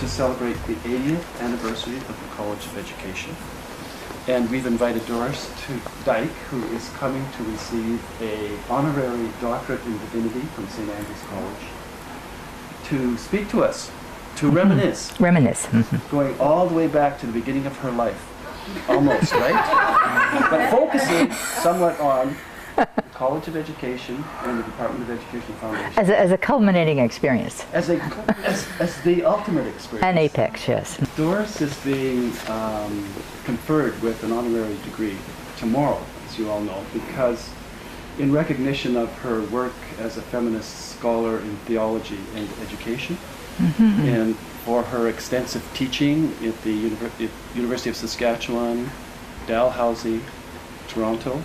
to celebrate the 80th anniversary of the College of Education. And we've invited Doris to Dyke, who is coming to receive an honorary doctorate in divinity from St. Andrew's College, to speak to us, to reminisce. Reminisce. Going all the way back to the beginning of her life. Almost, right? But focusing somewhat on the College of Education and the Department of Education Foundation. As a culminating experience. As the ultimate experience. An apex, yes. Doris is being conferred with an honorary degree tomorrow, as you all know, because in recognition of her work as a feminist scholar in theology and education, and for her extensive teaching at the University of Saskatchewan, Dalhousie, Toronto,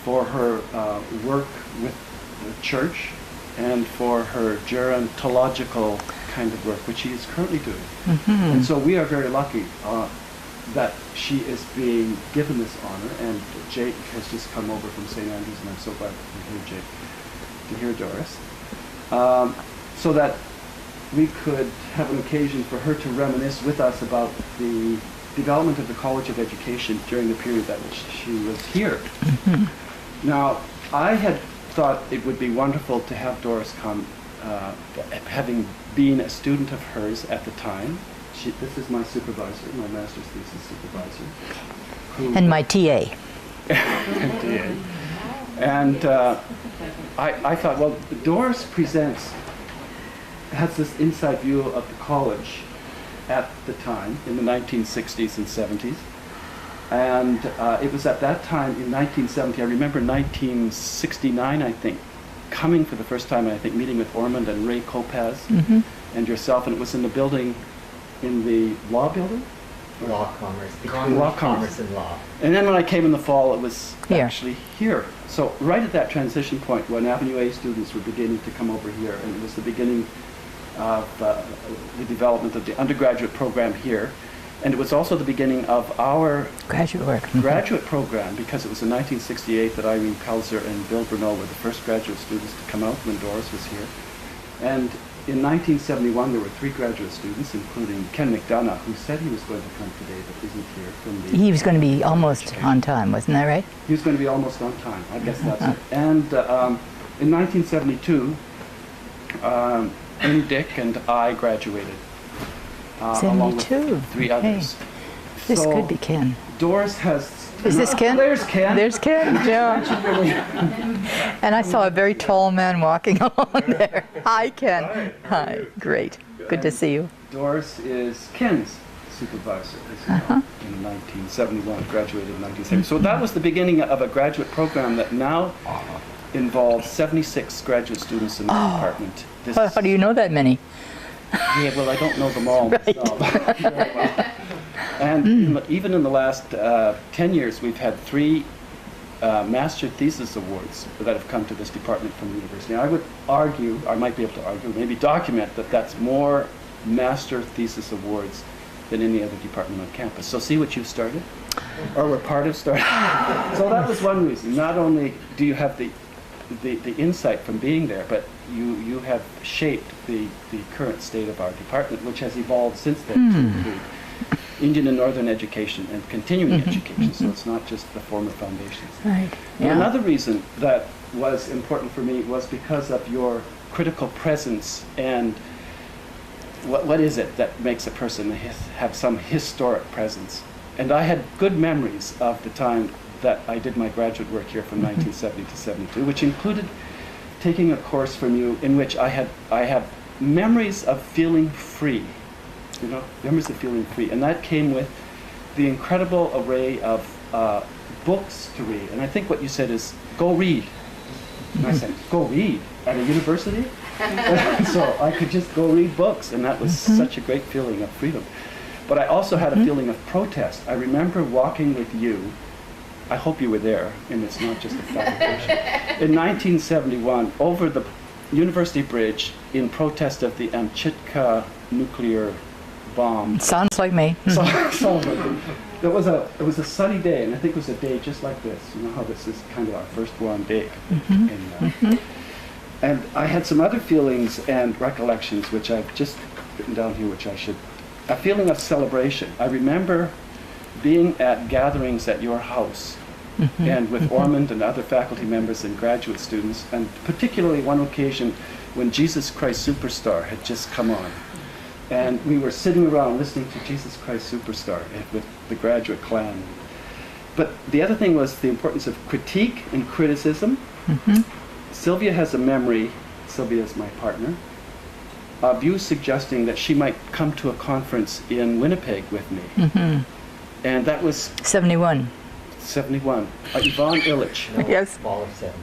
for her work with the church, and for her gerontological kind of work, which she is currently doing. And so we are very lucky that she is being given this honor, and Jake has just come over from St. Andrews, and I'm so glad to hear Jake, to hear Doris, so that we could have an occasion for her to reminisce with us about the development of the College of Education during the period that which she was here. Now, I had thought it would be wonderful to have Doris come, having been a student of hers at the time. This is my supervisor, my master's thesis supervisor. And my TA. And I thought, well, Doris has this inside view of the college at the time, in the 1960s and 70s. And it was at that time, in 1970, I remember 1969, I think, coming for the first time, I think, meeting with Ormond and Ray Kopaz and yourself, and it was in the building, in the law building? Law, commerce. Commerce and law. And then when I came in the fall, it was here. Actually here. So right at that transition point when Avenue A students were beginning to come over here, and it was the beginning of the development of the undergraduate program here. And it was also the beginning of our graduate work. Graduate program, because it was in 1968 that Irene Pelzer and Bill Bruneau were the first graduate students to come out when Doris was here. And in 1971, there were 3 graduate students, including Ken McDonough, who said he was going to come today, but isn't here. From the he was going to be almost on time, wasn't that right? He was going to be almost on time. I guess that's it. And in 1972, Dick and I graduated. Along with 3 others. This so could be Ken. Doris has... Is this Ken? There's Ken. There's Ken, yeah. And I saw a very tall man walking along there. Hi, Ken. Hi. Great. Good to see you. Doris is Ken's supervisor, as you know, in 1971, graduated in 1970. So that was the beginning of a graduate program that now involves 76 graduate students in the department. How do you know that many? Yeah, well, I don't know them all. Right. And even in the last 10 years, we've had 3 master thesis awards that have come to this department from the university. Now, I would argue, I might be able to argue, maybe document that that's more master thesis awards than any other department on campus. So see what you started, or were part of starting. So that was one reason. Not only do you have the insight from being there, but you have shaped the current state of our department, which has evolved since then to the Indian and Northern education and continuing education, so it's not just the former foundations. Right. And another reason that was important for me was because of your critical presence and what is it that makes a person have some historic presence. And I had good memories of the time that I did my graduate work here from 1970 to 72, which included taking a course from you in which I have memories of feeling free, memories of feeling free. And that came with the incredible array of books to read. And I think what you said is, go read. And I said, go read at a university? So I could just go read books, and that was such a great feeling of freedom. But I also had a feeling of protest. I remember walking with you, I hope you were there, and it's not just a fabrication, in 1971 over the University Bridge in protest of the Amchitka nuclear bomb. Sounds like me. It was a sunny day, and I think it was a day just like this. You know how this is kind of our first warm day. And I had some other feelings and recollections which I've just written down here, which I should, a feeling of celebration. I remember being at gatherings at your house, and with Ormond and other faculty members and graduate students, and particularly one occasion when Jesus Christ Superstar had just come on. And we were sitting around listening to Jesus Christ Superstar with the graduate clan. But the other thing was the importance of critique and criticism. Sylvia has a memory, Sylvia is my partner, of you suggesting that she might come to a conference in Winnipeg with me. And that was 71. 71. Yvonne Illich. No, Yes. Fall of 70.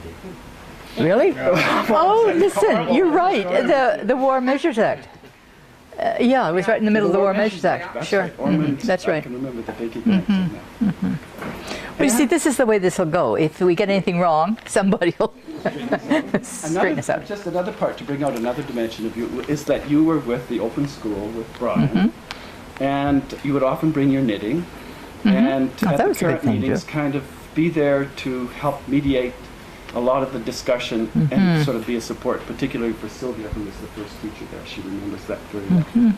Really? Oh, listen, you're right. The War Measures Act. Yeah, it was right in the middle of the War Measures Act. That's Sure. right. Ormond, That's I right. can remember the big event. Well, you see, this is the way this will go. If we get anything wrong, somebody will straighten us out. Just another part to bring out another dimension of you is that you were with the open school with Brian, and you would often bring your knitting, and Oh, at that the was a big parent thing, meetings too. kind of be there to help mediate a lot of the discussion and sort of be a support, particularly for Sylvia, who was the first teacher there. She remembers that very well.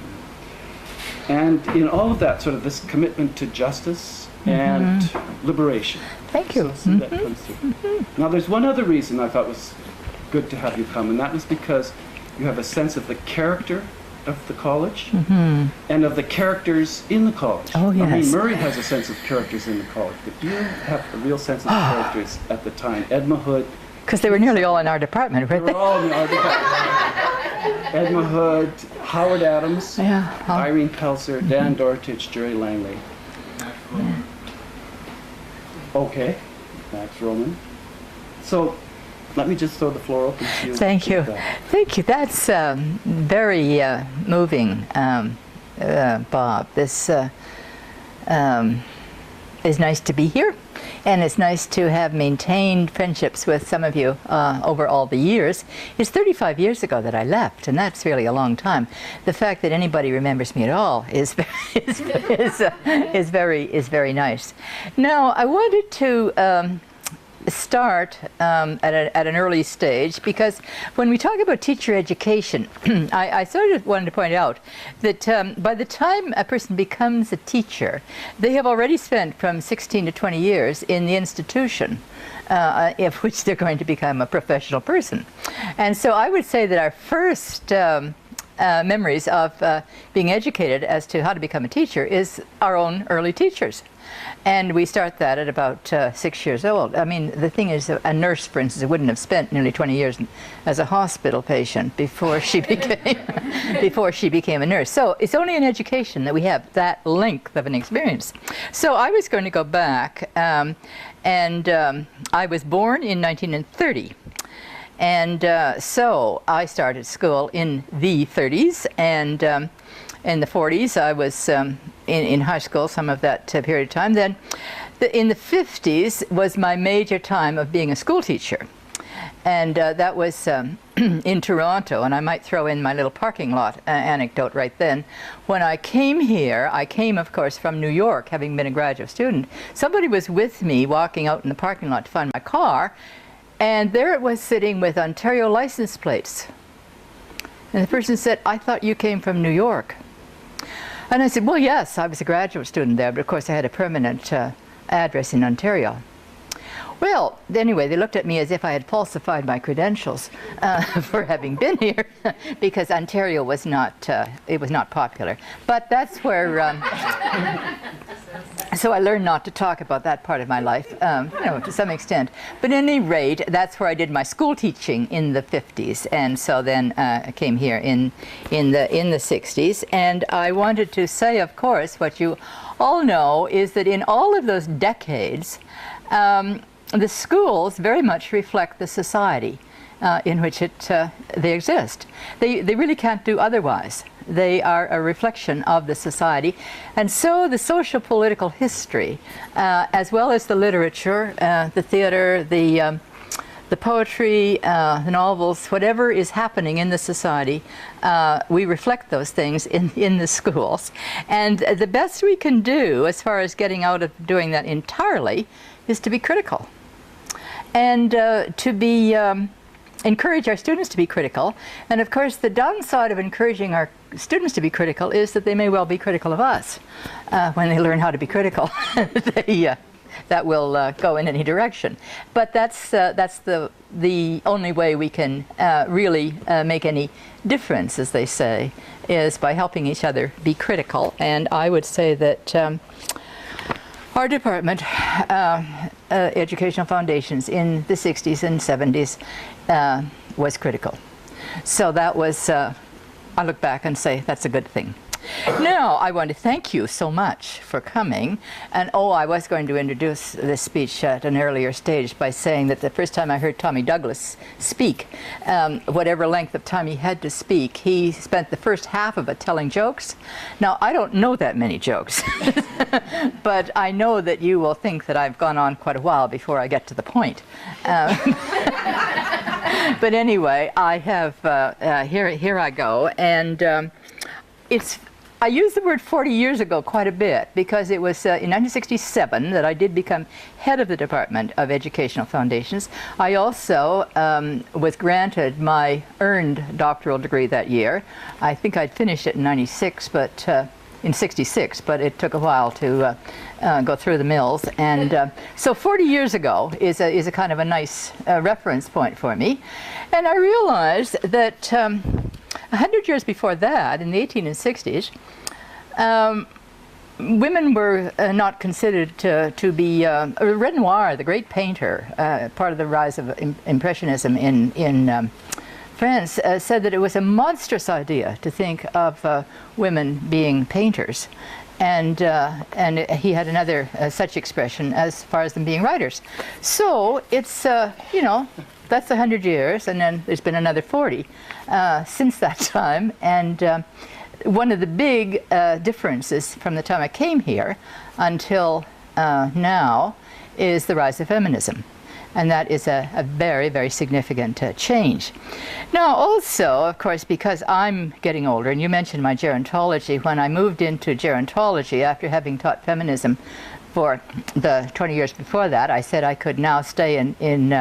And in all of that, sort of this commitment to justice and liberation. Thank you. So see that comes through. Now, there's one other reason I thought was good to have you come, and that was because you have a sense of the character of the college and of the characters in the college. Oh, I mean, yes. Murray has a sense of characters in the college, but you have a real sense of characters at the time. Edma Hood, Because they were nearly all in our department, they weren't were they? all in the art department. Edma Hood, Howard Adams, Yeah. Irene Pelzer, Dan Dortich, Jerry Langley. Okay, Max Roman. So let me just throw the floor open to you. Thank you. with that. Thank you. That's very moving, Bob. This is nice to be here, and it's nice to have maintained friendships with some of you over all the years. It's 35 years ago that I left, and that's really a long time. The fact that anybody remembers me at all is very nice. Now, I wanted to start at an early stage, because when we talk about teacher education, I sort of wanted to point out that by the time a person becomes a teacher, they have already spent from 16 to 20 years in the institution of which they're going to become a professional person. And so I would say that our first memories of being educated as to how to become a teacher is our own early teachers. And we start that at about 6 years old. I mean, the thing is, a nurse, for instance, wouldn't have spent nearly 20 years as a hospital patient before she became a nurse. So it's only in education that we have that length of an experience. So I was going to go back, and I was born in 1930. And so I started school in the 30s, and in the 40s I was in high school some of that period of time. Then in the 50s was my major time of being a school teacher. And that was in Toronto, and I might throw in my little parking lot anecdote right then. When I came here, I came, of course, from New York, having been a graduate student. Somebody was with me walking out in the parking lot to find my car, and there it was sitting with Ontario license plates. And the person said, "I thought you came from New York." And I said, "Well, yes, I was a graduate student there, but of course I had a permanent address in Ontario." Well, anyway, they looked at me as if I had falsified my credentials for having been here, because Ontario was not, it was not popular. But that's where, so I learned not to talk about that part of my life, you know, to some extent. But at any rate, that's where I did my school teaching in the 50s, and so then I came here in the 60s. And I wanted to say, of course, what you all know is that in all of those decades, the schools very much reflect the society in which they exist. They really can't do otherwise. They are a reflection of the society. And so the social political history, as well as the literature, the theater, the poetry, the novels, whatever is happening in the society, we reflect those things in the schools. And the best we can do as far as getting out of doing that entirely is to be critical. And to be encourage our students to be critical. And of course, the downside of encouraging our students to be critical is that they may well be critical of us when they learn how to be critical. That will go in any direction. But that's the only way we can really make any difference, as they say, is by helping each other be critical. And I would say that our department, Educational Foundations, in the 60s and 70s was critical. So that was, I look back and say, that's a good thing. Now, I want to thank you so much for coming. And I was going to introduce this speech at an earlier stage by saying that the first time I heard Tommy Douglas speak, whatever length of time he had to speak, he spent the first half of it telling jokes. Now, I don't know that many jokes, but I know that you will think that I've gone on quite a while before I get to the point. But anyway, I have, here I go, and I use the word 40 years ago quite a bit because it was in 1967 that I did become head of the Department of Educational Foundations. I also was granted my earned doctoral degree that year. I think I'd finished it in 96, but in 66, but it took a while to go through the mills. And so 40 years ago is a kind of a nice reference point for me. And I realized that 100 years before that, in the 1860s, women were not considered to be Renoir, the great painter, part of the rise of Impressionism in France, said that it was a monstrous idea to think of women being painters. And he had another such expression as far as them being writers. So it's, that's 100 years, and then there's been another 40 since that time. And one of the big differences from the time I came here until now is the rise of feminism. And that is a very, very significant change. Now, also, of course, because I'm getting older, and you mentioned my gerontology, when I moved into gerontology after having taught feminism for the 20 years before that, I said I could now stay in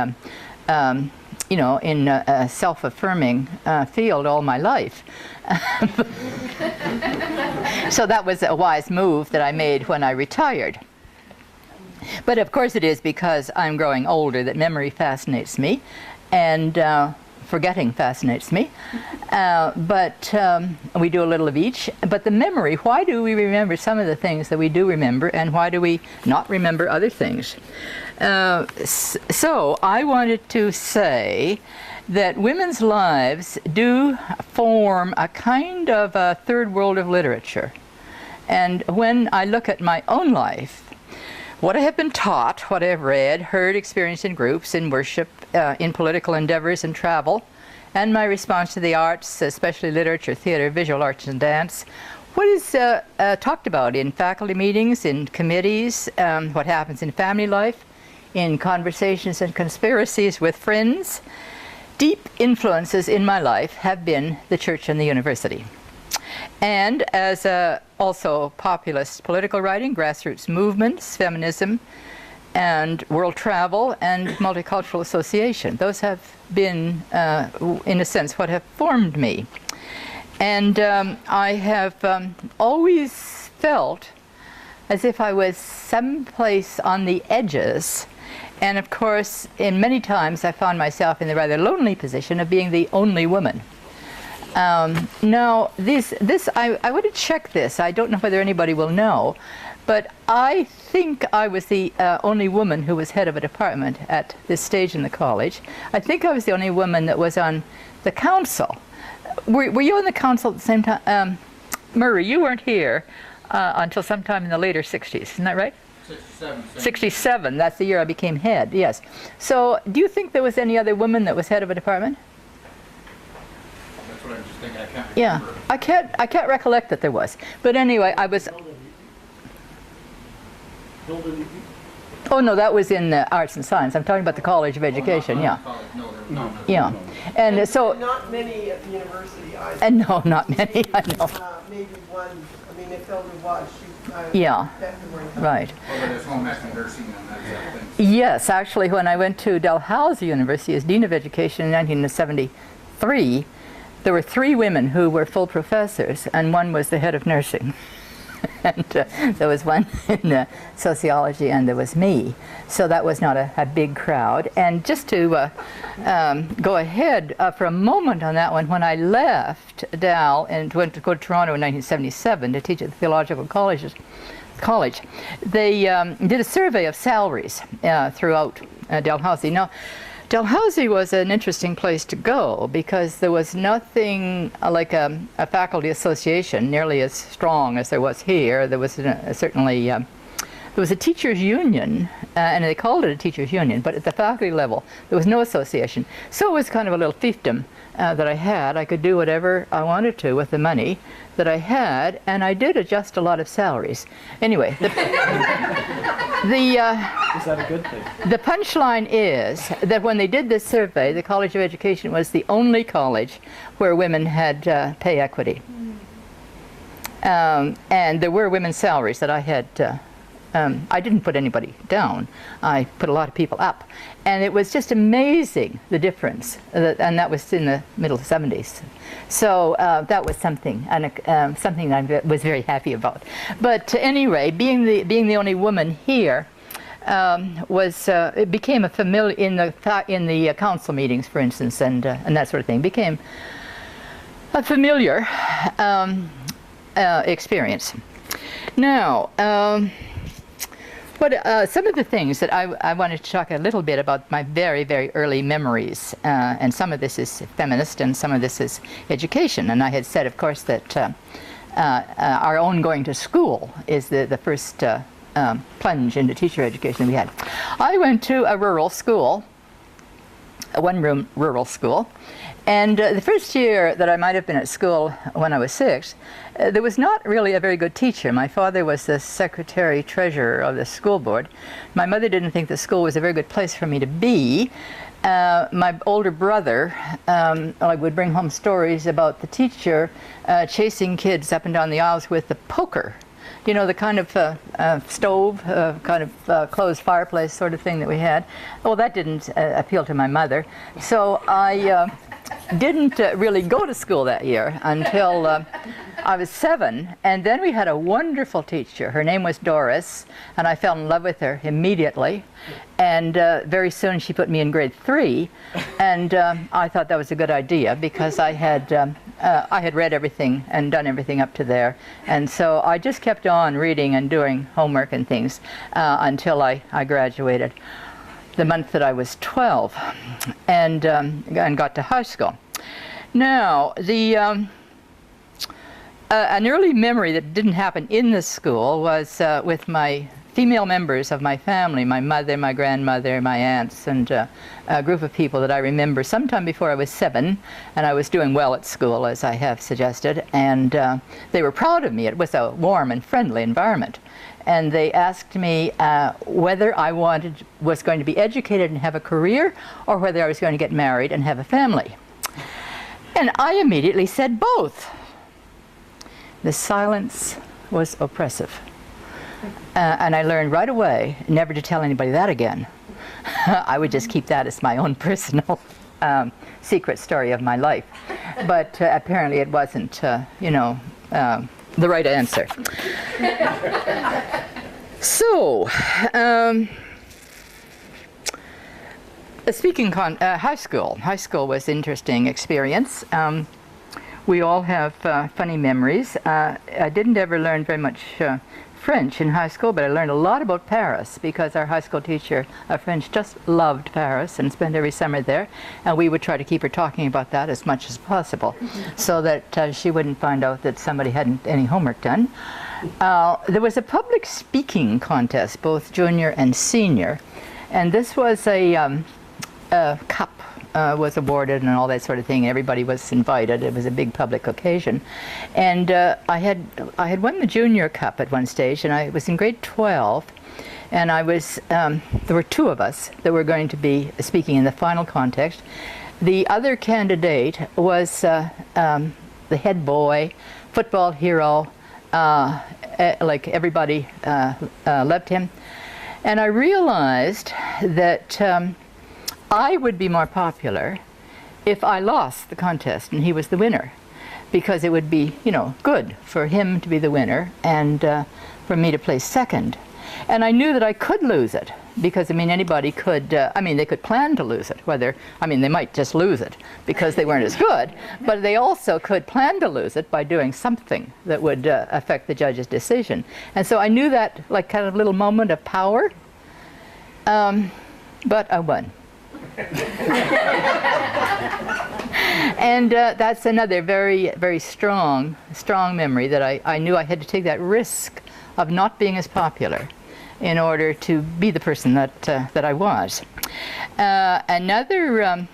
a self-affirming field all my life. So that was a wise move that I made when I retired. But of course it is because I'm growing older that memory fascinates me, and forgetting fascinates me. But we do a little of each. But the memory, why do we remember some of the things that we do remember, and why do we not remember other things? So I wanted to say that women's lives do form a kind of a third world of literature. And when I look at my own life, what I have been taught, what I have read, heard, experienced in groups, in worship, in political endeavors and travel, and my response to the arts, especially literature, theater, visual arts, and dance, what is talked about in faculty meetings, in committees, what happens in family life, in conversations and conspiracies with friends. Deep influences in my life have been the church and the university. And as also populist political writing, grassroots movements, feminism, and world travel, and multicultural association. Those have been, in a sense, what have formed me. And I have always felt as if I was someplace on the edges. And of course, in many times I found myself in the rather lonely position of being the only woman. Now, I want to check this. I don't know whether anybody will know, but I think I was the only woman who was head of a department at this stage in the college. I think I was the only woman that was on the council. Were you on the council at the same time? Murray, you weren't here until sometime in the later 60s, isn't that right? 67, that's the year I became head, yes. So, do you think there was any other woman that was head of a department? That's what I'm just thinking. I can't remember. Yeah, I can't recollect that there was. But anyway, I was. Oh no, that was in arts and science. I'm talking about the College of Education. Oh, yeah. No. Yeah, and so. Not many at the university either. And no, not many. I know. Maybe one. I mean, even if Elder was, Yeah. definitely weren't. Right. Well, there's home ec and nursing and that sort of thing. Yes, actually, when I went to Dalhousie University as Dean of Education in 1973, there were 3 women who were full professors, and one was the head of nursing. And there was one in sociology, and there was me. So that was not a big crowd. And just to go ahead for a moment on that one, when I left Dal and went to go to Toronto in 1977 to teach at the Theological College, they did a survey of salaries throughout Dalhousie. Now, Dalhousie was an interesting place to go because there was nothing like a faculty association nearly as strong as there was here. There was certainly there was a teachers' union, and they called it a teachers' union, but at the faculty level there was no association. So it was kind of a little fiefdom that I had. I could do whatever I wanted to with the money that I had, and I did adjust a lot of salaries. Anyway, is that a good thing? the punchline is that when they did this survey, the College of Education was the only college where women had pay equity. And there were women's salaries that I had. I didn't put anybody down. I put a lot of people up. And it was just amazing, the difference. And that was in the middle 70s. So that was something, and something I was very happy about. But anyway, being the only woman here, it became a familiar in the council meetings, for instance, and that sort of thing. Became a familiar experience. Now, some of the things that I wanted to talk a little bit about my very, very early memories, and some of this is feminist and some of this is education. And I had said, of course, that our own going to school is the first plunge into teacher education we had. I went to a rural school, a one-room rural school, and the first year that I might have been at school when I was 6, there was not really a very good teacher. My father was the secretary treasurer of the school board. My mother didn't think the school was a very good place for me to be. My older brother would bring home stories about the teacher chasing kids up and down the aisles with the poker. You know, the kind of stove, kind of closed fireplace sort of thing that we had. Well, that didn't appeal to my mother. So I didn't really go to school that year until I was 7. And then we had a wonderful teacher. Her name was Doris, and I fell in love with her immediately. And very soon she put me in grade 3. And I thought that was a good idea because I had read everything and done everything up to there. And so I just kept on reading and doing homework and things until I graduated the month that I was 12 and got to high school. Now, an early memory that didn't happen in the school was with my female members of my family, my mother, my grandmother, my aunts, and a group of people that I remember sometime before I was 7, and I was doing well at school, as I have suggested, and they were proud of me. It was a warm and friendly environment. And they asked me whether I was going to be educated and have a career, or whether I was going to get married and have a family. And I immediately said both. The silence was oppressive. And I learned right away never to tell anybody that again. I would just keep that as my own personal secret story of my life. But apparently it wasn't, the right answer. So, speaking high school. High school was an interesting experience. We all have funny memories. I didn't ever learn very much French in high school, but I learned a lot about Paris because our high school teacher of French just loved Paris and spent every summer there, and we would try to keep her talking about that as much as possible so that she wouldn't find out that somebody hadn't any homework done. There was a public speaking contest, both junior and senior, and this was a cup was awarded and all that sort of thing. Everybody was invited. It was a big public occasion. And I had won the junior cup at one stage, and I was in grade 12, and I was, there were 2 of us that were going to be speaking in the final contest. The other candidate was the head boy, football hero, like everybody loved him. And I realized that I would be more popular if I lost the contest and he was the winner, because it would be, you know, good for him to be the winner and for me to place second. And I knew that I could lose it, because, I mean, anybody could, I mean, they could plan to lose it, whether, I mean, they might just lose it because they weren't as good, but they also could plan to lose it by doing something that would affect the judge's decision. And so I knew that, like, kind of little moment of power, but I won. And that's another very, very strong memory, that I knew I had to take that risk of not being as popular in order to be the person that I was. Another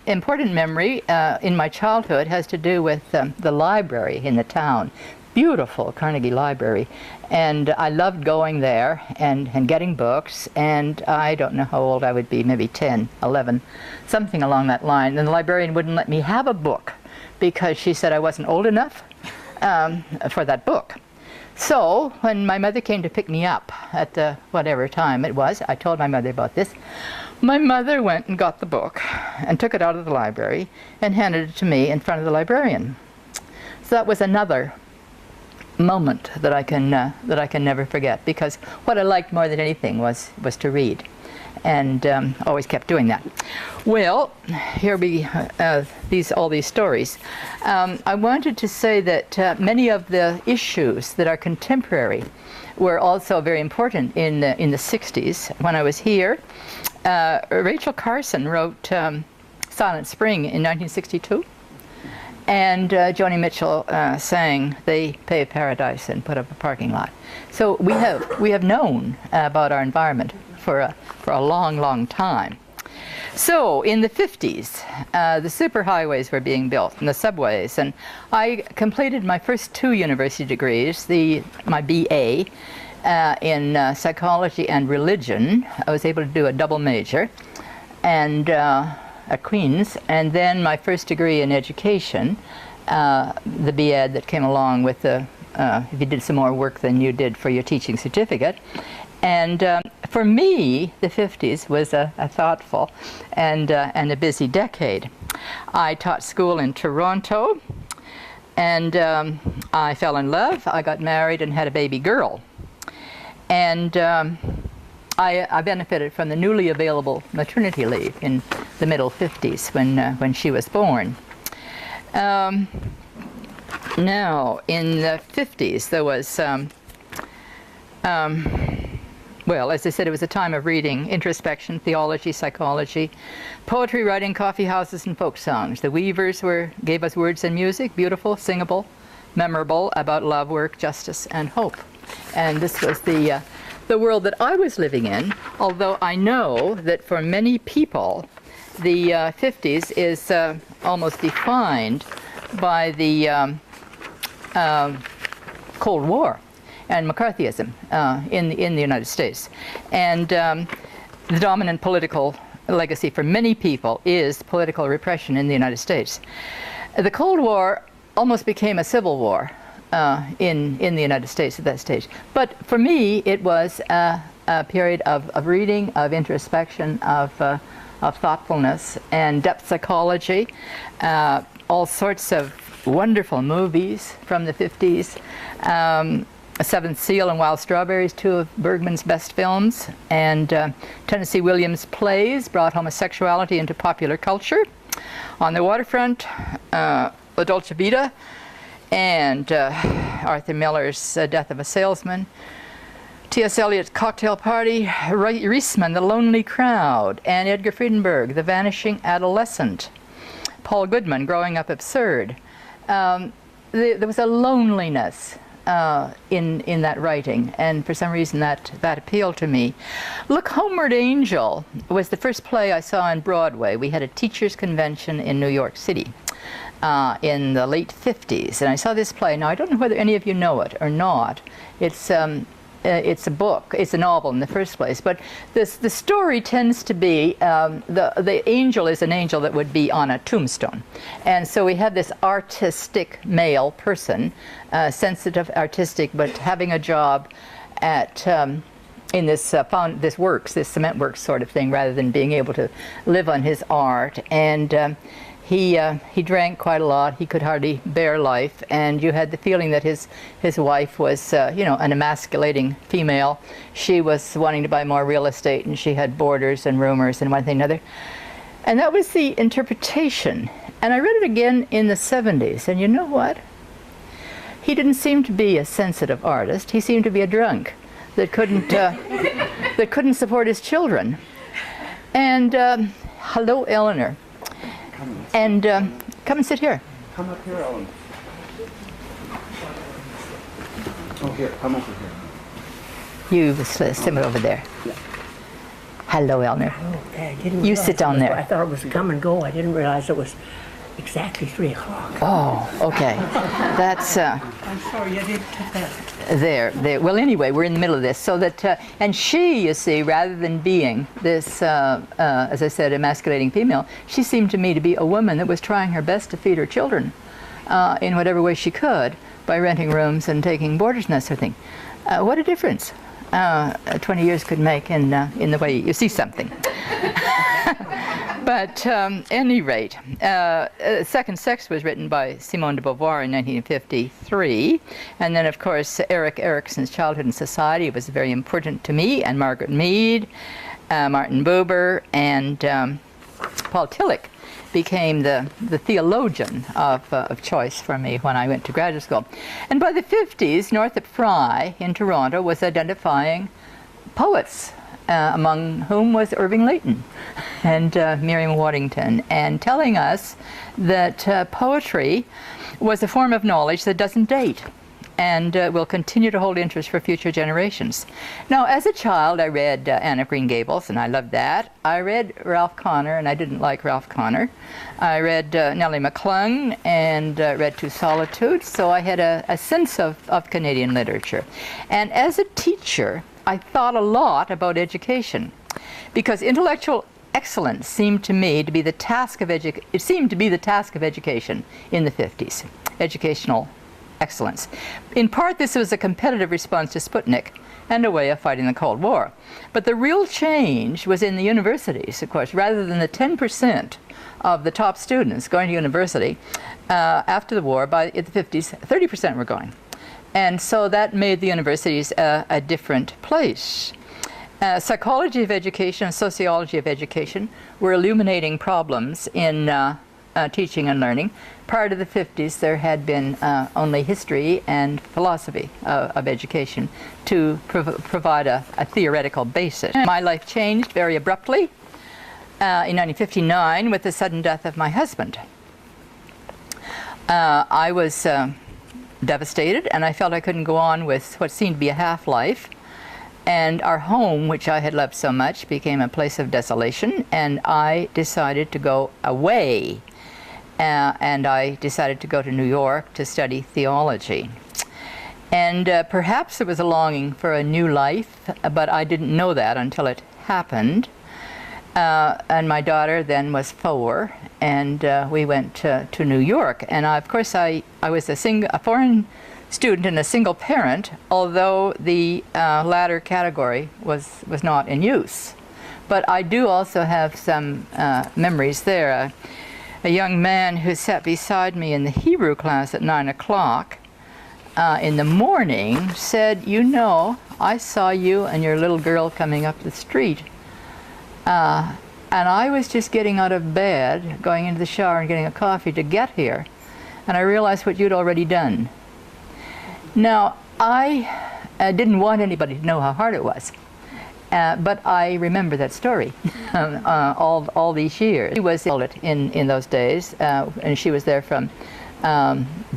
important memory in my childhood has to do with the library in the town. Beautiful Carnegie Library, and I loved going there and getting books, and I don't know how old I would be, maybe 10, 11, something along that line. And the librarian wouldn't let me have a book because she said I wasn't old enough for that book. So when my mother came to pick me up at whatever time it was, I told my mother about this. My mother went and got the book and took it out of the library and handed it to me in front of the librarian. So that was another moment that I can never forget, because what I liked more than anything was to read, and always kept doing that. Well, here we all these stories. I wanted to say that many of the issues that are contemporary were also very important in the 60s. When I was here, Rachel Carson wrote Silent Spring in 1962. And Joni Mitchell sang "They Pay Paradise" and put up a parking lot. So we have known about our environment for a long, long time. So in the 50s, the superhighways were being built and the subways, and I completed my first 2 university degrees, my BA in psychology and religion. I was able to do a double major, and at Queen's, and then my first degree in education, the B.Ed that came along with the, if you did some more work than you did for your teaching certificate. And for me, the 50s was a thoughtful and a busy decade. I taught school in Toronto, and I fell in love. I got married and had a baby girl. And I benefited from the newly available maternity leave in the middle 50s when she was born. Now, in the 50s, there was, well, as I said, it was a time of reading, introspection, theology, psychology, poetry, writing, coffee houses, and folk songs. The Weavers gave us words and music, beautiful, singable, memorable, about love, work, justice, and hope. And this was the world that I was living in, although I know that for many people, the 50s is almost defined by the Cold War and McCarthyism in the United States. And the dominant political legacy for many people is political repression in the United States. The Cold War almost became a civil war in the United States at that stage. But for me, it was a period of reading, of introspection, of thoughtfulness and depth psychology, all sorts of wonderful movies from the 50s. Seventh Seal and Wild Strawberries, 2 of Bergman's best films, and Tennessee Williams' plays brought homosexuality into popular culture. On the Waterfront, La Dolce Vita, and Arthur Miller's Death of a Salesman, T.S. Eliot's Cocktail Party, Reisman, The Lonely Crowd, and Edgar Friedenberg, The Vanishing Adolescent, Paul Goodman, Growing Up Absurd. There was a loneliness in that writing, and for some reason that appealed to me. Look Homeward Angel was the first play I saw on Broadway. We had a teachers' convention in New York City in the late 50s, and I saw this play. Now, I don't know whether any of you know it or not. It's it's a book, it's a novel in the first place, but the story tends to be, the angel is an angel that would be on a tombstone. And so we have this artistic male person, sensitive, artistic, but having a job at, in this this cement works sort of thing, rather than being able to live on his art. And he drank quite a lot. He could hardly bear life, and you had the feeling that his wife was, you know, an emasculating female. She was wanting to buy more real estate, and she had boarders and roomers and one thing and another. And that was the interpretation. And I read it again in the 70s, and you know what? He didn't seem to be a sensitive artist. He seemed to be a drunk that couldn't support his children. And hello, Eleanor. And come and sit here. Come up here, Ellen. Oh, here, come over here. You sit over there. Yeah. Hello, Eleanor. Okay, I didn't You realize sit down it was- there. I thought it was come and go. I didn't realize it was exactly 3 o'clock. Oh, okay. That's I'm sorry, I didn't get that. there. Well, anyway, we're in the middle of this. So that, and she, you see, rather than being this, as I said, emasculating female, she seemed to me to be a woman that was trying her best to feed her children in whatever way she could by renting rooms and taking boarders and that sort of thing. What a difference 20 years could make in the way you see something. But any rate, Second Sex was written by Simone de Beauvoir in 1953. And then, of course, Erik Erikson's Childhood in Society was very important to me, and Margaret Mead, Martin Buber, and Paul Tillich became the theologian of choice for me when I went to graduate school. And by the 50s, Northrop Frye in Toronto was identifying poets, among whom was Irving Layton and Miriam Waddington, and telling us that poetry was a form of knowledge that doesn't date and will continue to hold interest for future generations. Now, as a child, I read Anne of Green Gables, and I loved that. I read Ralph Connor, and I didn't like Ralph Connor. I read Nellie McClung and read To Solitude, so I had a sense of Canadian literature. And as a teacher, I thought a lot about education, because intellectual excellence seemed to me to be the task of education in the 50s, educational excellence. In part, this was a competitive response to Sputnik and a way of fighting the Cold War. But the real change was in the universities, of course. Rather than the 10% of the top students going to university after the war, by the 50s, 30% were going. And so that made the universities a different place. Psychology of education and sociology of education were illuminating problems in teaching and learning. Prior to the 50s, there had been only history and philosophy of education to provide a theoretical basis. My life changed very abruptly in 1959 with the sudden death of my husband. I was devastated, and I felt I couldn't go on with what seemed to be a half-life. And our home, which I had loved so much, became a place of desolation, and I decided to go away. And I decided to go to New York to study theology. And perhaps it was a longing for a new life, but I didn't know that until it happened. And my daughter then was 4, and we went to New York. And of course, I was a foreign student and a single parent, although the latter category was not in use. But I do also have some memories there. A young man who sat beside me in the Hebrew class at 9 o'clock in the morning said, "You know, I saw you and your little girl coming up the street. And I was just getting out of bed, going into the shower and getting a coffee to get here. And I realized what you'd already done." Now, I didn't want anybody to know how hard it was. But I remember that story all these years. She was in those days, and she was there from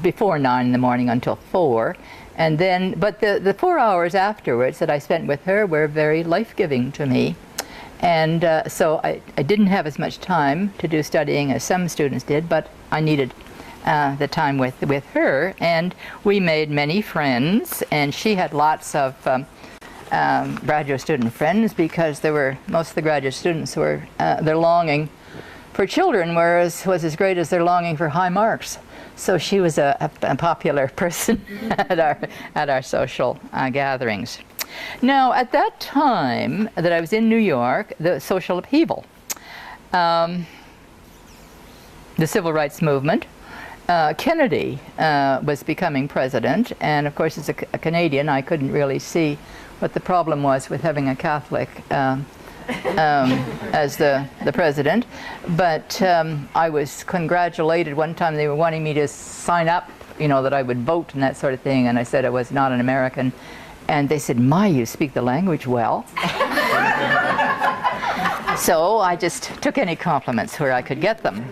before 9 in the morning until 4. And then, but the 4 hours afterwards that I spent with her were very life-giving to me. And so I didn't have as much time to do studying as some students did, but I needed the time with her. And we made many friends, and she had lots of graduate student friends, because most of the graduate students were their longing for children was as great as their longing for high marks. So she was a popular person at our social gatherings. Now, at that time that I was in New York, the social upheaval, the civil rights movement, Kennedy was becoming president, and of course as a Canadian I couldn't really see what the problem was with having a Catholic as the president, but I was congratulated. One time they were wanting me to sign up, that I would vote and that sort of thing, and I said I was not an American, and they said, "My, you speak the language well." So I just took any compliments where I could get them.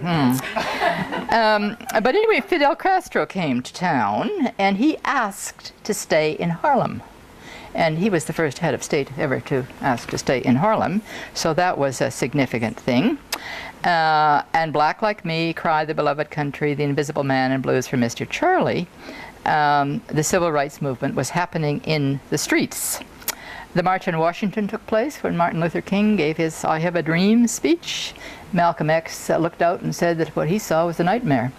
But anyway, Fidel Castro came to town, and he asked to stay in Harlem. And he was the first head of state ever to ask to stay in Harlem, so that was a significant thing. And Black Like Me, Cry the Beloved Country, The Invisible Man, and Blues for Mr. Charlie, the civil rights movement was happening in the streets. The March on Washington took place when Martin Luther King gave his I Have a Dream speech. Malcolm X looked out and said that what he saw was a nightmare.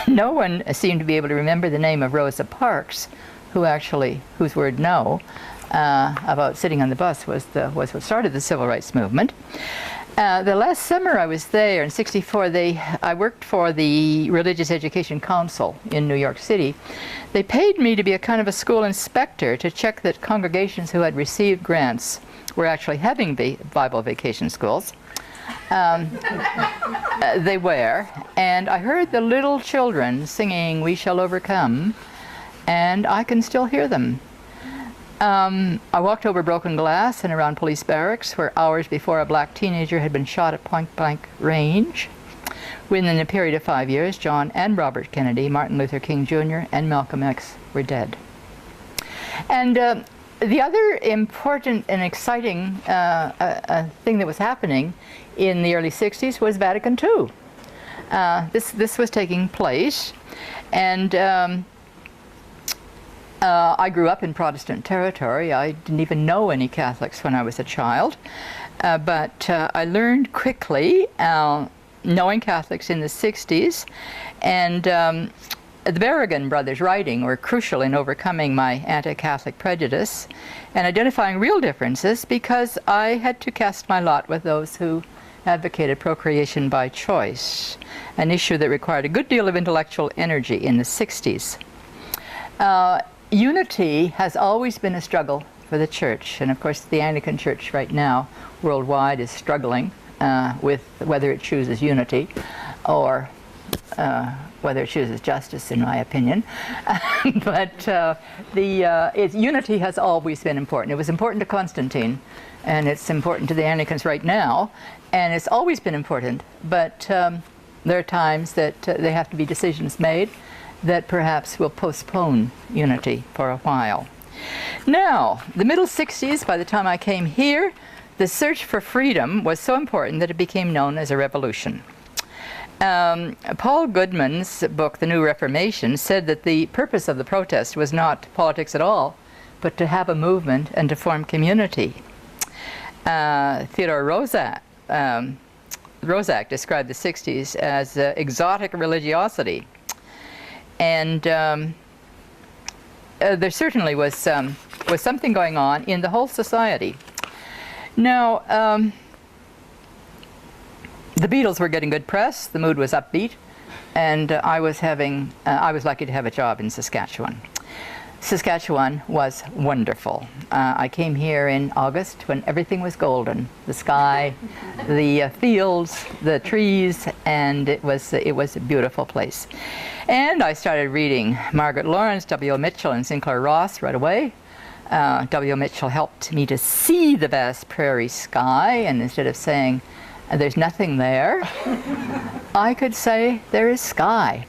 No one seemed to be able to remember the name of Rosa Parks, whose word "no" about sitting on the bus was what started the civil rights movement. The last summer I was there in '64, I worked for the Religious Education Council in New York City. They paid me to be a kind of a school inspector to check that congregations who had received grants were actually having Bible vacation schools. They were, and I heard the little children singing "We Shall Overcome," and I can still hear them. I walked over broken glass and around police barracks where hours before a black teenager had been shot at point-blank range. Within a period of 5 years, John and Robert Kennedy, Martin Luther King Jr., and Malcolm X were dead. And the other important and exciting thing that was happening in the early 60s was Vatican II. This was taking place, and I grew up in Protestant territory. I didn't even know any Catholics when I was a child, but I learned quickly, knowing Catholics in the 60s, and the Berrigan brothers' writing were crucial in overcoming my anti-Catholic prejudice and identifying real differences, because I had to cast my lot with those who advocated procreation by choice, an issue that required a good deal of intellectual energy in the 60s. Unity has always been a struggle for the Church, and of course the Anglican Church right now worldwide is struggling with whether it chooses unity or whether it chooses justice, in my opinion. But unity has always been important. It was important to Constantine, and it's important to the Anglicans right now, and it's always been important, but there are times that there have to be decisions made that perhaps will postpone unity for a while. Now, the middle 60s, by the time I came here, the search for freedom was so important that it became known as a revolution. Paul Goodman's book, The New Reformation, said that the purpose of the protest was not politics at all, but to have a movement and to form community. Theodore Roszak described the 60s as exotic religiosity. And there certainly was something going on in the whole society. Now, the Beatles were getting good press, the mood was upbeat, and I was lucky to have a job in Saskatchewan. Saskatchewan was wonderful. I came here in August when everything was golden. The sky, the fields, the trees, and it was a beautiful place. And I started reading Margaret Lawrence, W.O. Mitchell, and Sinclair Ross right away. W.O. Mitchell helped me to see the vast prairie sky, and instead of saying, "There's nothing there," I could say, "There is sky."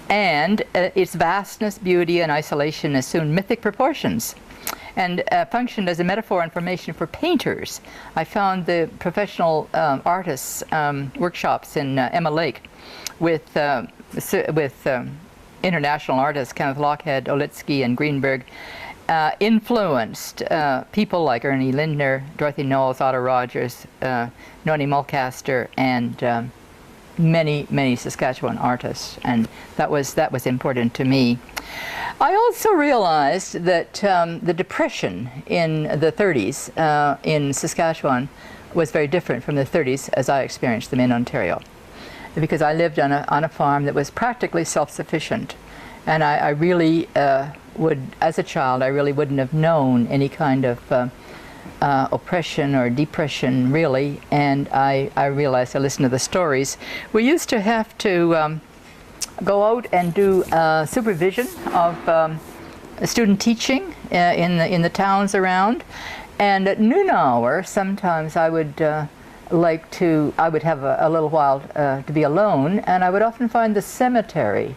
And its vastness, beauty, and isolation assumed mythic proportions and functioned as a metaphor and formation for painters. I found the professional artists' workshops in Emma Lake with international artists, Kenneth Lochhead, Olitsky, and Greenberg, influenced people like Ernie Lindner, Dorothy Knowles, Otto Rogers, Noni Mulcaster, and many Saskatchewan artists, and that was important to me. I also realized that the depression in the 30s in Saskatchewan was very different from the 30s as I experienced them in Ontario, because I lived on a farm that was practically self-sufficient, and I really as a child, I really wouldn't have known any kind of oppression or depression, really. And I realized, I listened to the stories. We used to have to go out and do supervision of student teaching in the towns around. And at noon hour, sometimes I would I would have a little while to be alone, and I would often find the cemetery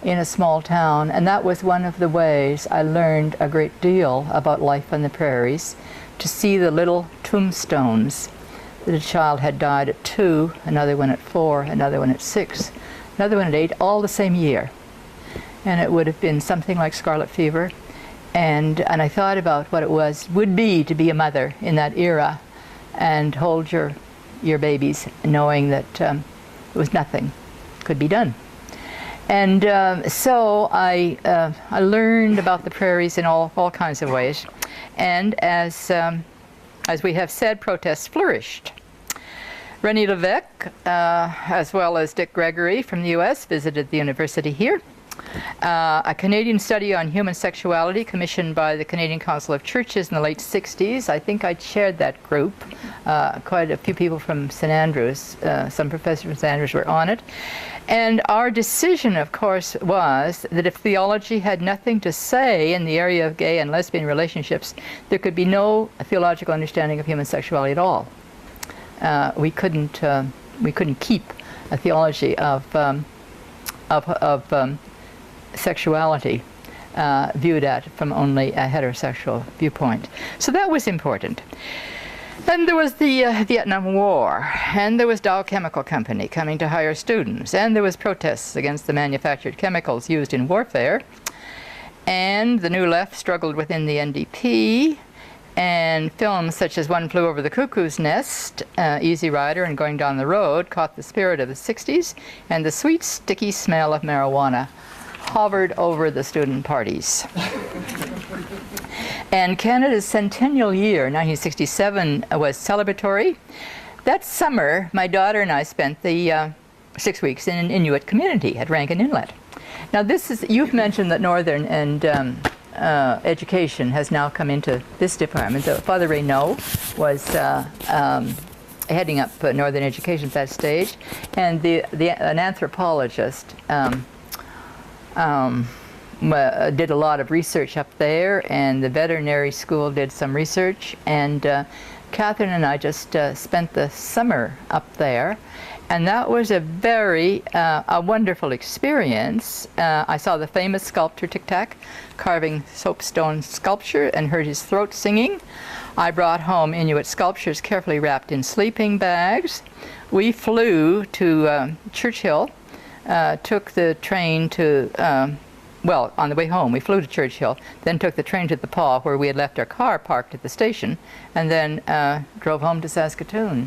in a small town, and that was one of the ways I learned a great deal about life on the prairies, to see the little tombstones that a child had died at 2, another one at 4, another one at 6, another one at 8, all the same year. And it would have been something like scarlet fever, and I thought about what it would be to be a mother in that era and hold your babies, knowing that there was nothing could be done. And so I learned about the prairies in all kinds of ways. And as we have said, protests flourished. René Levesque, as well as Dick Gregory from the U.S., visited the university here. A Canadian study on human sexuality commissioned by the Canadian Council of Churches in the late 60s. I think I chaired that group. Quite a few people from St. Andrews, some professors from St. Andrews were on it. And our decision, of course, was that if theology had nothing to say in the area of gay and lesbian relationships, there could be no theological understanding of human sexuality at all. We couldn't keep a theology of sexuality viewed at from only a heterosexual viewpoint. So that was important. Then there was the Vietnam War, and there was Dow Chemical Company coming to hire students, and there was protests against the manufactured chemicals used in warfare, and the New Left struggled within the NDP, and films such as One Flew Over the Cuckoo's Nest, Easy Rider, and Going Down the Road caught the spirit of the 60s, and the sweet, sticky smell of marijuana hovered over the student parties. And Canada's centennial year, 1967, was celebratory. That summer, my daughter and I spent the 6 weeks in an Inuit community at Rankin Inlet. Now you've mentioned that Northern and education has now come into this department. So Father Reynaud was heading up Northern education at that stage, and an anthropologist did a lot of research up there, and the veterinary school did some research, and Catherine and I just spent the summer up there, and that was a very wonderful experience. I saw the famous sculptor Tic Tac carving soapstone sculpture and heard his throat singing. I brought home Inuit sculptures carefully wrapped in sleeping bags. We flew to Churchill, took the train to well, on the way home, we flew to Churchill, then took the train to the Paw, where we had left our car parked at the station, and then drove home to Saskatoon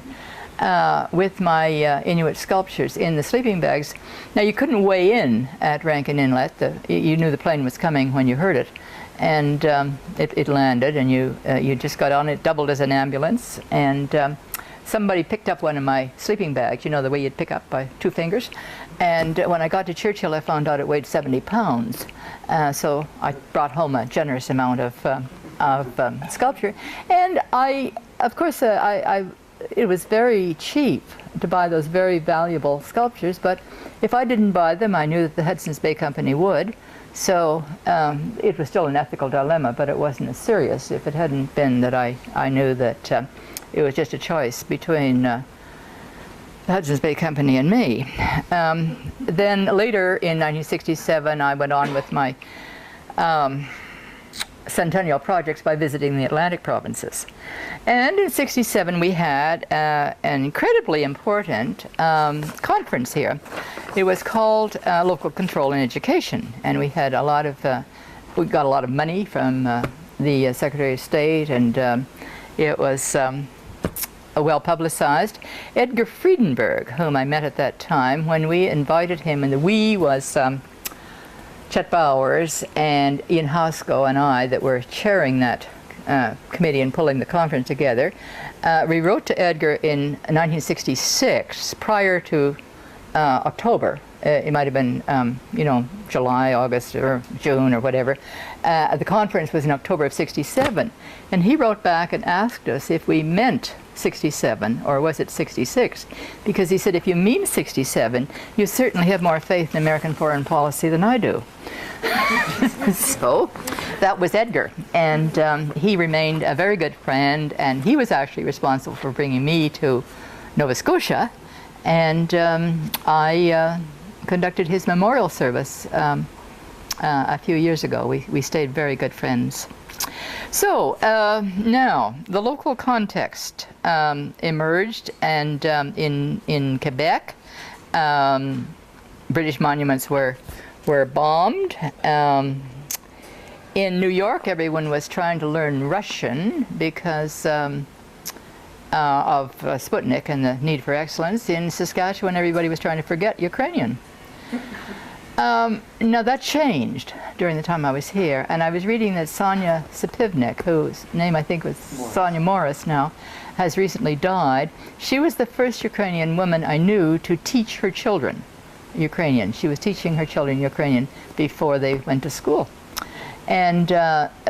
with my Inuit sculptures in the sleeping bags. Now, you couldn't weigh in at Rankin Inlet. You knew the plane was coming when you heard it, and it landed, and you just got on it, doubled as an ambulance, and somebody picked up one of my sleeping bags, you know, the way you'd pick up by 2 fingers. And when I got to Churchill, I found out it weighed 70 pounds. So I brought home a generous amount of sculpture. And of course, it was very cheap to buy those very valuable sculptures, but if I didn't buy them, I knew that the Hudson's Bay Company would. So it was still an ethical dilemma, but it wasn't as serious if it hadn't been that I knew that it was just a choice between the Hudson's Bay Company and me. Then later in 1967, I went on with my centennial projects by visiting the Atlantic provinces. And in 67, we had an incredibly important conference here. It was called Local Control in Education, and we had we got a lot of money from the Secretary of State, and it was well publicized. Edgar Friedenberg, whom I met at that time, when we invited him, and the "we" was Chet Bowers and Ian Housego and I that were chairing that committee and pulling the conference together. We wrote to Edgar in 1966, prior to October. It might have been, July, August, or June, or whatever. The conference was in October of '67, and he wrote back and asked us if we meant '67, or was it '66? Because he said, if you mean '67, you certainly have more faith in American foreign policy than I do. So that was Edgar, and he remained a very good friend, and he was actually responsible for bringing me to Nova Scotia, and I conducted his memorial service a few years ago. We stayed very good friends. So now the local context emerged, and in Quebec, British monuments were bombed. In New York, everyone was trying to learn Russian because of Sputnik and the need for excellence. In Saskatchewan, everybody was trying to forget Ukrainian. Now that changed during the time I was here, and I was reading that Sonia Sapivnik, whose name I think was Sonia Morris now, has recently died. She was the first Ukrainian woman I knew to teach her children Ukrainian. She was teaching her children Ukrainian before they went to school. And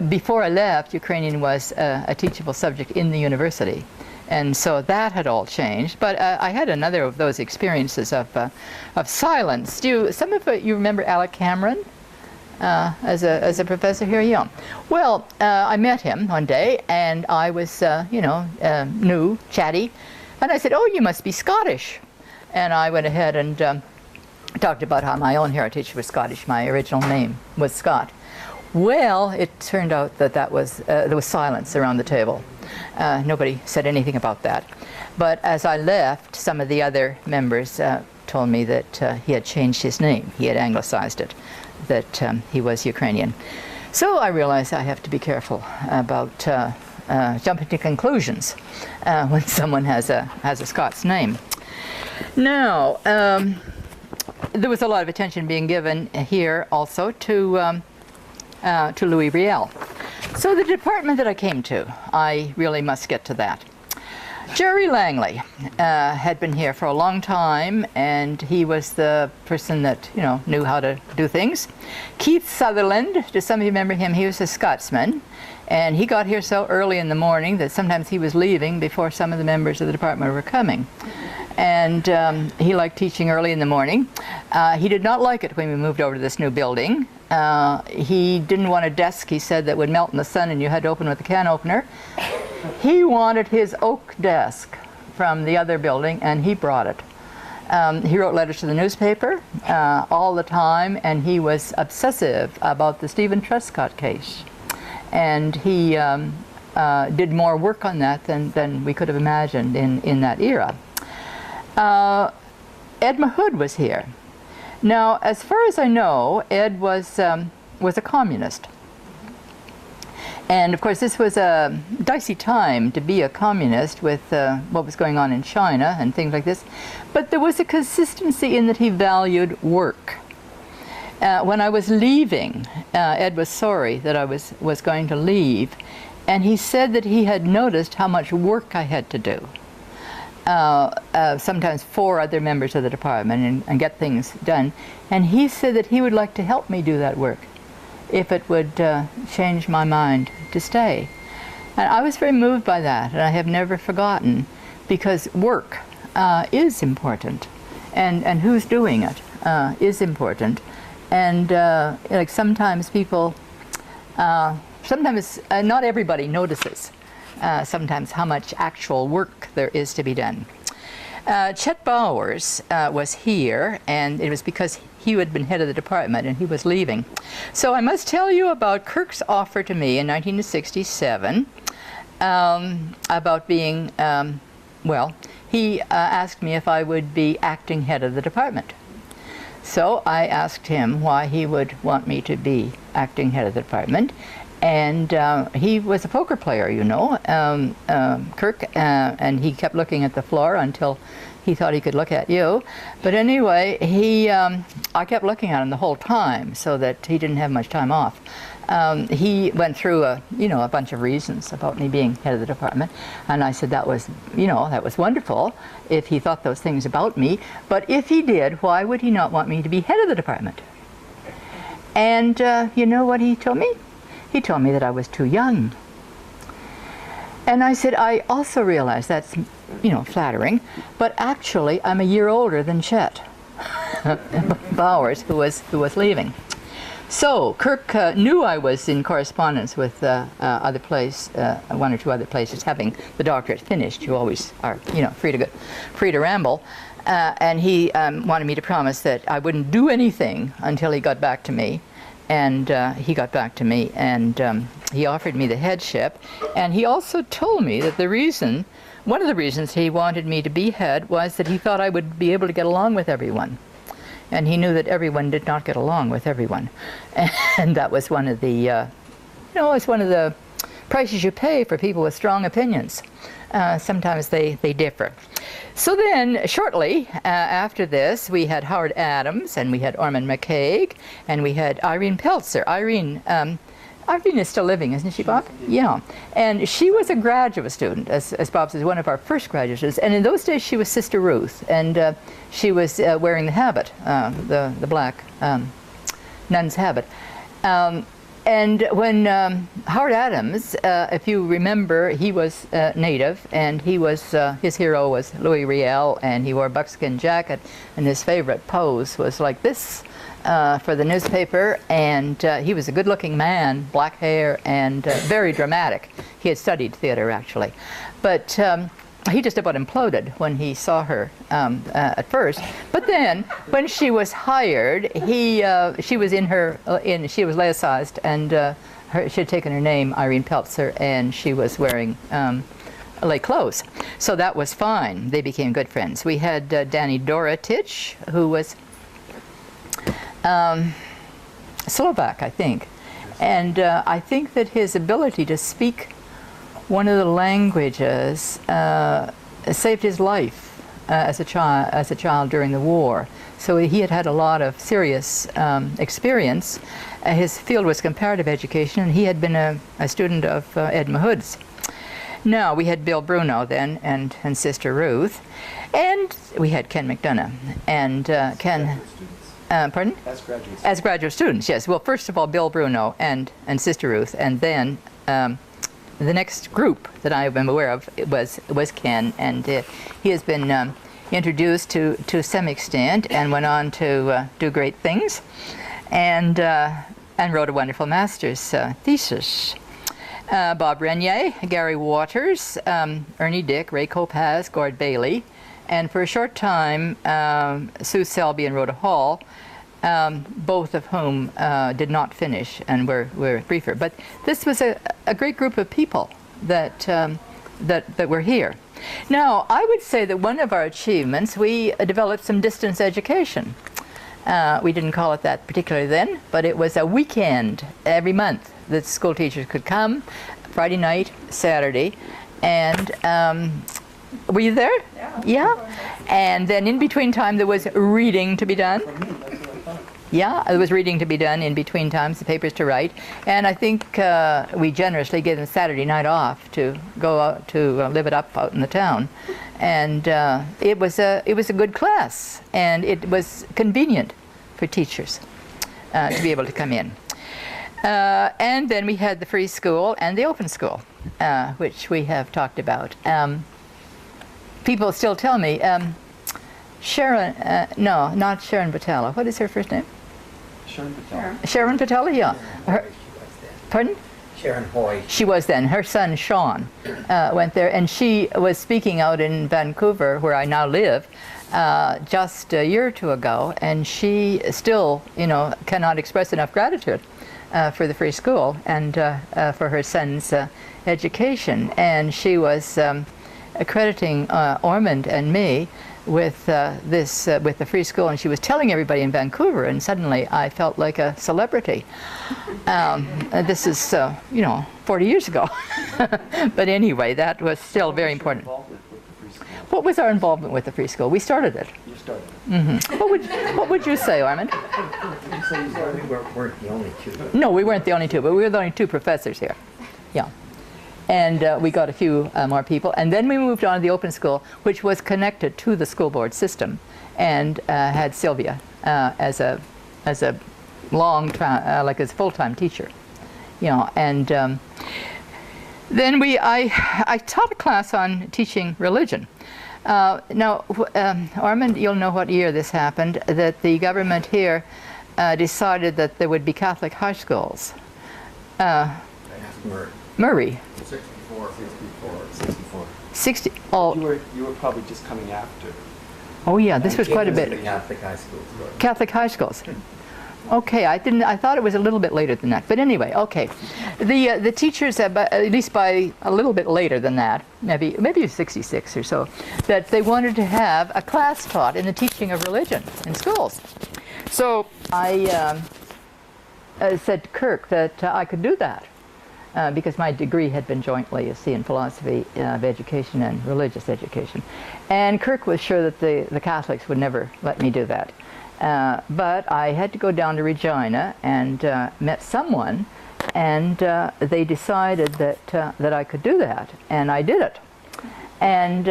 before I left, Ukrainian was a teachable subject in the university. And so that had all changed. But I had another of those experiences of silence. Some of you remember Alec Cameron as a professor here? Yeah. Well, I met him one day, and I was, new, chatty. And I said, "Oh, you must be Scottish." And I went ahead and talked about how my own heritage was Scottish. My original name was Scott. Well, it turned out that there was silence around the table. Nobody said anything about that. But as I left, some of the other members told me that he had changed his name. He had anglicized it, that he was Ukrainian. So I realized I have to be careful about jumping to conclusions when someone has a Scots name. Now, there was a lot of attention being given here also to Louis Riel. So the department that I came to, I really must get to that. Jerry Langley had been here for a long time, and he was the person that knew how to do things. Keith Sutherland, do some of you remember him? He was a Scotsman, and he got here so early in the morning that sometimes he was leaving before some of the members of the department were coming. And he liked teaching early in the morning. He did not like it when we moved over to this new building. He didn't want a desk, he said, that would melt in the sun and you had to open with a can opener. He wanted his oak desk from the other building, and he brought it. He wrote letters to the newspaper all the time, and he was obsessive about the Stephen Truscott case. And he did more work on that than we could have imagined in that era. Ed Mahood was here. Now, as far as I know, Ed was a communist. And of course, this was a dicey time to be a communist with what was going on in China and things like this. But there was a consistency in that he valued work. When I was leaving, Ed was sorry that I was going to leave. And he said that he had noticed how much work I had to do. Sometimes 4 other members of the department and get things done. And he said that he would like to help me do that work if it would change my mind to stay. And I was very moved by that, and I have never forgotten, because work is important, and who's doing it is important. And like sometimes people, sometimes not everybody notices sometimes how much actual work there is to be done. Chet Bowers was here, and it was because he had been head of the department and he was leaving. So I must tell you about Kirk's offer to me in 1967 about being, he asked me if I would be acting head of the department. So I asked him why he would want me to be acting head of the department. And he was a poker player, you know, Kirk, and he kept looking at the floor until he thought he could look at you. But anyway, I kept looking at him the whole time so that he didn't have much time off. He went through a bunch of reasons about me being head of the department, and I said that was wonderful if he thought those things about me, but if he did, why would he not want me to be head of the department? And you know what he told me? He told me that I was too young. And I said, I also realize that's, flattering, but actually I'm a year older than Chet Bowers, who was leaving. So Kirk knew I was in correspondence with one or two other places, having the doctorate finished. You always are, free to ramble. And he wanted me to promise that I wouldn't do anything until he got back to me. And he got back to me, and he offered me the headship. And he also told me that one of the reasons he wanted me to be head was that he thought I would be able to get along with everyone. And he knew that everyone did not get along with everyone. And that was one of the, it's one of the prices you pay for people with strong opinions. Sometimes they differ. So then, shortly after this, we had Howard Adams, and we had Ormond McCaig, and we had Irene Peltzer. Irene is still living, isn't she, Bob? Yeah. And she was a graduate student, as Bob says, one of our first graduate students. And in those days, she was Sister Ruth, and she was wearing the habit, the black nun's habit. And when Howard Adams, if you remember, he was native, and his hero was Louis Riel, and he wore a buckskin jacket, and his favorite pose was like this for the newspaper, and he was a good-looking man, black hair, and very dramatic. He had studied theater, actually. But he just about imploded when he saw her at first. But then, when she was hired, she was laicized, and she had taken her name, Irene Peltzer, and she was wearing light clothes. So that was fine. They became good friends. We had Danny Dorotich, who was Slovak, I think. And I think that his ability to speak one of the languages saved his life as a child during the war. So he had had a lot of serious experience. His field was comparative education, and he had been a student of Ed Mahood's. Now, we had Bill Bruno then, and Sister Ruth, and we had Ken McDonough. And Ken... pardon? As graduates. As graduate students, yes. Well, first of all, Bill Bruno and Sister Ruth, and then the next group that I am aware of was Ken, and he has been introduced to some extent and went on to do great things, and wrote a wonderful master's thesis. Bob Renier, Gary Waters, Ernie Dick, Ray Kopaz, Gord Bailey, and for a short time, Sue Selby and Rhoda Hall, both of whom did not finish and were briefer. But this was a great group of people that were here. Now, I would say that one of our achievements, we developed some distance education. We didn't call it that particularly then, but it was a weekend every month that school teachers could come, Friday night, Saturday, and were you there? Yeah. And then in between time there was reading to be done. Yeah, there was reading to be done in between times, the papers to write, and I think we generously gave them Saturday night off to go out to live it up out in the town, and it was a good class, and it was convenient for teachers to be able to come in. And then we had the free school and the open school, which we have talked about. People still tell me, Sharon, no, not Sharon Patella. What is her first name? Sharon Patel. Sharon Patella, yeah. Pardon? Sharon Hoy. She was then. Her son, Sean, went there, and she was speaking out in Vancouver, where I now live, just a year or two ago, and she still, cannot express enough gratitude for the free school and for her son's education. And she was accrediting Ormond and me with with the free school, and she was telling everybody in Vancouver, and suddenly I felt like a celebrity. This is 40 years ago. But anyway, that was still very important. What was our involvement with the free school? We started it. You started. Mm-hmm. What would you say, Armand? We weren't the only two. No, we weren't the only two, but we were the only two professors here. Yeah. And we got a few more people. And then we moved on to the open school, which was connected to the school board system, and had Sylvia as a long time, like as a full-time teacher. And then I taught a class on teaching religion. Now, Armand, you'll know what year this happened, that the government here decided that there would be Catholic high schools. Murray. 64. 60. Oh. You were probably just coming after. Oh yeah, this was quite a bit. Catholic high schools. Catholic high schools. Okay, I thought it was a little bit later than that. But anyway, okay. The teachers, at least by a little bit later than that, maybe 66 or so, that they wanted to have a class taught in the teaching of religion in schools. So I said to Kirk that I could do that. Because my degree had been jointly, you see, in philosophy of education and religious education. And Kirk was sure that the Catholics would never let me do that. But I had to go down to Regina and met someone, and they decided that I could do that, and I did it. And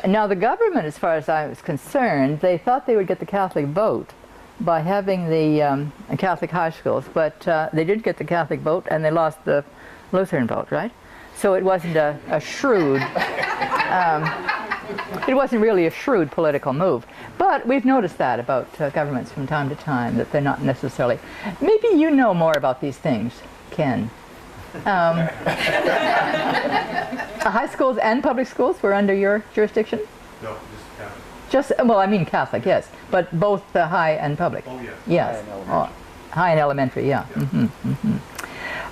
now the government, as far as I was concerned, they thought they would get the Catholic vote by having the Catholic high schools, but they did get the Catholic vote, and they lost the Lutheran vote, right? So it wasn't a shrewd, it wasn't really a shrewd political move. But we've noticed that about governments from time to time, that they're not necessarily. Maybe you know more about these things, Ken. High schools and public schools were under your jurisdiction? No, just Catholic. Just, well, I mean Catholic, yes, but both high and public. Oh, yes. Yes. High and elementary, yeah. Mm-hmm, mm-hmm.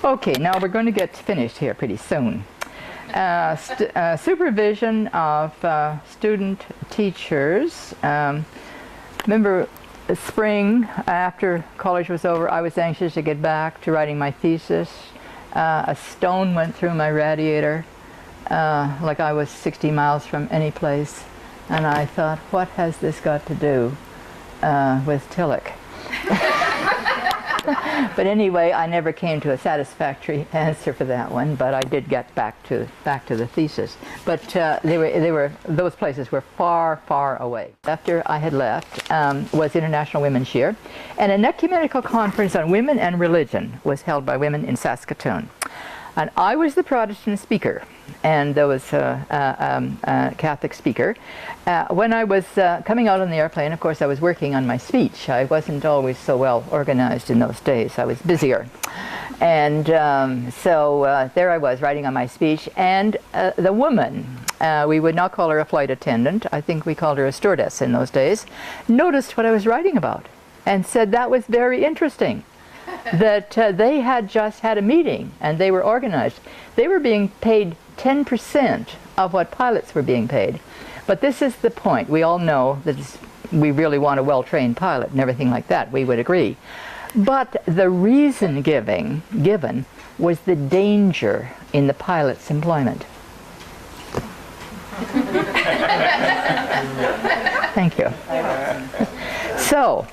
Okay, now we're going to get finished here pretty soon. Supervision of student teachers. Remember, spring after college was over, I was anxious to get back to writing my thesis. A stone went through my radiator, like I was 60 miles from any place. And I thought, what has this got to do with Tillich? But anyway, I never came to a satisfactory answer for that one. But I did get back to the thesis. But those places were far, far away. After I had left was International Women's Year, and an ecumenical conference on women and religion was held by women in Saskatchewan. And I was the Protestant speaker, and there was a Catholic speaker. When I was coming out on the airplane, of course, I was working on my speech. I wasn't always so well organized in those days. I was busier. And so there I was writing on my speech, and the woman, we would not call her a flight attendant, I think we called her a stewardess in those days, noticed what I was writing about and said that was very interesting. That they had just had a meeting and they were organized. They were being paid 10% of what pilots were being paid. But this is the point. We all know that we really want a well-trained pilot and everything like that. We would agree. But the reason given was the danger in the pilot's employment. Thank you. So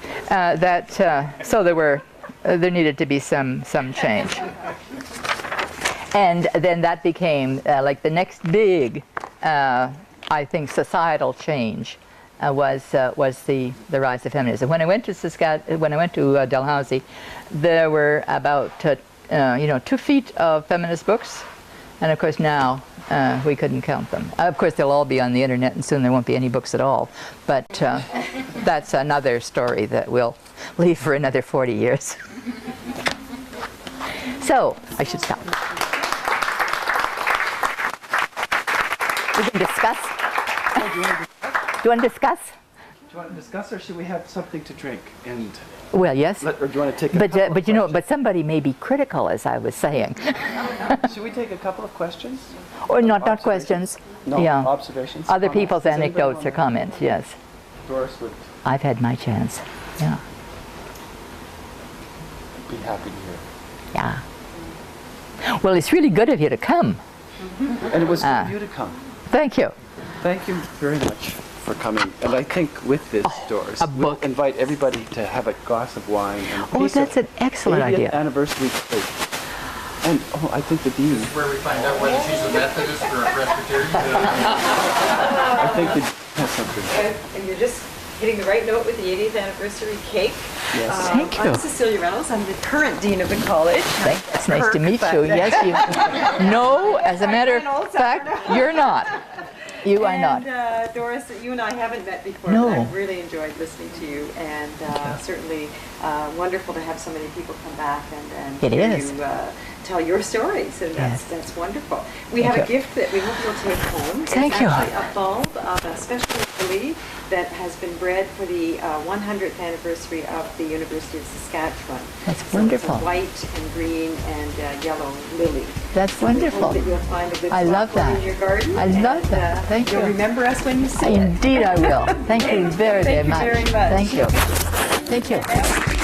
there needed to be some change. And then that became like the next big, I think, societal change was the rise of feminism. When I went to Dalhousie, there were about 2 feet of feminist books, and of course now we couldn't count them. Of course they'll all be on the internet, and soon there won't be any books at all. But that's another story that we'll leave for another 40 years. So I should stop. We can discuss. Do you want to discuss? you want to discuss, or should we have something to drink? And Well, yes. or do you want to take a But couple of but you know, questions? but somebody may be critical, as I was saying, Should we take a couple of questions? or not Observations? questions. No, Yeah. observations. Other comments? people's Does anybody anecdotes or wanna- comments. Yes, Doris would I've had my chance. Yeah, be happy to hear. yeah. Well, it's really good of you to come. And it was good of you to come. Thank you. Thank you very much for coming. And I think with this, Doris, a we'll book. invite everybody to have a glass of wine and a Oh, piece that's of an excellent 80th idea. anniversary cake. And I think the dean. Where we find out whether she's a Methodist or a Presbyterian. I think the dean has something. And you're just hitting the right note with the 80th anniversary cake. Yes. Thank you. I'm Cecilia Reynolds. I'm the current dean of the college. It's nice to Kirk, meet but- you. Yes, you. No, as a matter of an old fact, timer. you're not. You are not. And Doris, you and I haven't met before, No. but I've really enjoyed listening to you, and certainly wonderful to have so many people come back and It hear is. you tell your stories, and Yes. that's wonderful. We Thank have a you. gift that we hope you'll take home. Thank it's you. actually a bulb, especially lily, that has been bred for the 100th anniversary of the University of Saskatchewan. That's So wonderful. It's a white and green and yellow lily. That's So we hope wonderful. that you'll find a good I spot love for it that. in your garden. I love and, that. Thank you'll you. remember us when you see it. Indeed, I will. Thank you very, very Thank you much. very much. Thank you. Thank you.